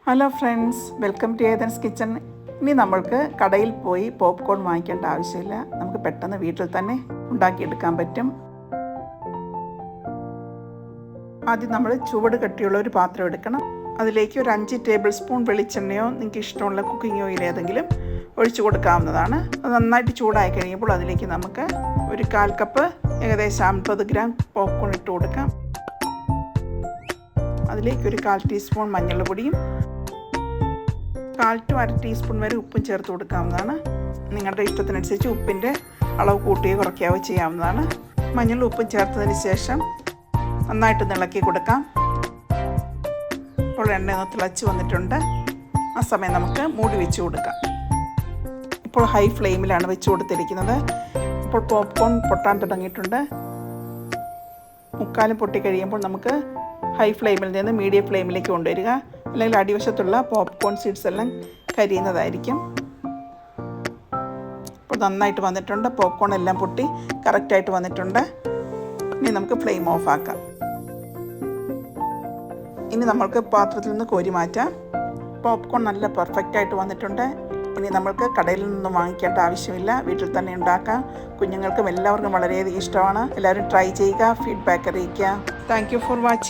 Hello friends, welcome to Athens kitchen. ഇനി നമ്മൾക്ക് കടയിൽ പോയി പോപ്കോൺ വാങ്ങിക്കേണ്ട ആവശ്യമില്ല. നമുക്ക് പെട്ടെന്ന് വീട്ടിൽ തന്നെ ഉണ്ടാക്കിയെടുക്കാൻ പറ്റും. ആദ്യം നമ്മൾ ചുവട് കട്ടിയുള്ള ഒരു പാത്രം എടുക്കണം. അതിലേക്ക് ഒരു 5 ടേബിൾ സ്പൂൺ വെളിച്ചെണ്ണയോ നിങ്ങൾക്ക് ഇഷ്ടമുള്ള കുക്കിംഗ് ഓയിൽ ഏതെങ്കിലും ഒഴിച്ചു കൊടുക്കാവുന്നതാണ്. അത് നന്നായിട്ട് ചൂടായി കഴിയുമ്പോൾ അതിലേക്ക് നമുക്ക് ഒരു 1/4 കപ്പ് ഏകദേശം 50 ഗ്രാം പോപ്കോൺ ഇട്ട് കൊടുക്കാം. അതിലേക്ക് ഒരു 1/4 ടീസ്പൂൺ മഞ്ഞൾപ്പൊടിയും 1/4 to 1/2 ടീസ്പൂൺ വരെ ഉപ്പും ചേർത്ത് കൊടുക്കാവുന്നതാണ്. നിങ്ങളുടെ ഇഷ്ടത്തിനനുസരിച്ച് ഉപ്പിൻ്റെ അളവ് കൂട്ടുകയോ കുറയ്ക്കുകയോ ചെയ്യാവുന്നതാണ്. മഞ്ഞളും ഉപ്പും ചേർത്തതിന് ശേഷം നന്നായിട്ട് ഇളക്കി കൊടുക്കാം. ഇപ്പോൾ എണ്ണ ഒന്ന് തിളച്ച് വന്നിട്ടുണ്ട്. ആ സമയം നമുക്ക് മൂടി വെച്ച് കൊടുക്കാം. ഇപ്പോൾ ഹൈ ഫ്ലെയിമിലാണ് വെച്ച് കൊടുത്തിരിക്കുന്നത്. ഇപ്പോൾ പോപ്കോൺ പൊട്ടാൻ തുടങ്ങിയിട്ടുണ്ട്. മുക്കാലും പൊട്ടിക്കഴിയുമ്പോൾ നമുക്ക് ഹൈ ഫ്ലെയിമിൽ നിന്ന് മീഡിയം ഫ്ലെയിമിലേക്ക് കൊണ്ടുവരിക. അല്ലെങ്കിൽ അടിവശത്തുള്ള പോപ്കോൺ സീഡ്സ് എല്ലാം കരിയുന്നതായിരിക്കും. ഇപ്പോൾ നന്നായിട്ട് വന്നിട്ടുണ്ട്. പോപ്കോൺ എല്ലാം പൊട്ടി കറക്റ്റായിട്ട് വന്നിട്ടുണ്ട്. ഇനി നമുക്ക് ഫ്ലെയിം ഓഫ് ആക്കാം. ഇനി നമ്മൾക്ക് പാത്രത്തിൽ നിന്ന് കോരി മാറ്റാം. പോപ്കോൺ നല്ല പെർഫെക്റ്റായിട്ട് വന്നിട്ടുണ്ട്. ഇനി നമ്മൾക്ക് കടയിൽ നിന്നും വാങ്ങിക്കേണ്ട ആവശ്യമില്ല. വീട്ടിൽ തന്നെ ഉണ്ടാക്കാം. കുഞ്ഞുങ്ങൾക്കും എല്ലാവർക്കും വളരെയധികം ഇഷ്ടമാണ്. എല്ലാവരും ട്രൈ ചെയ്യുക, ഫീഡ്ബാക്ക് അറിയിക്കുക. Thank you for watching.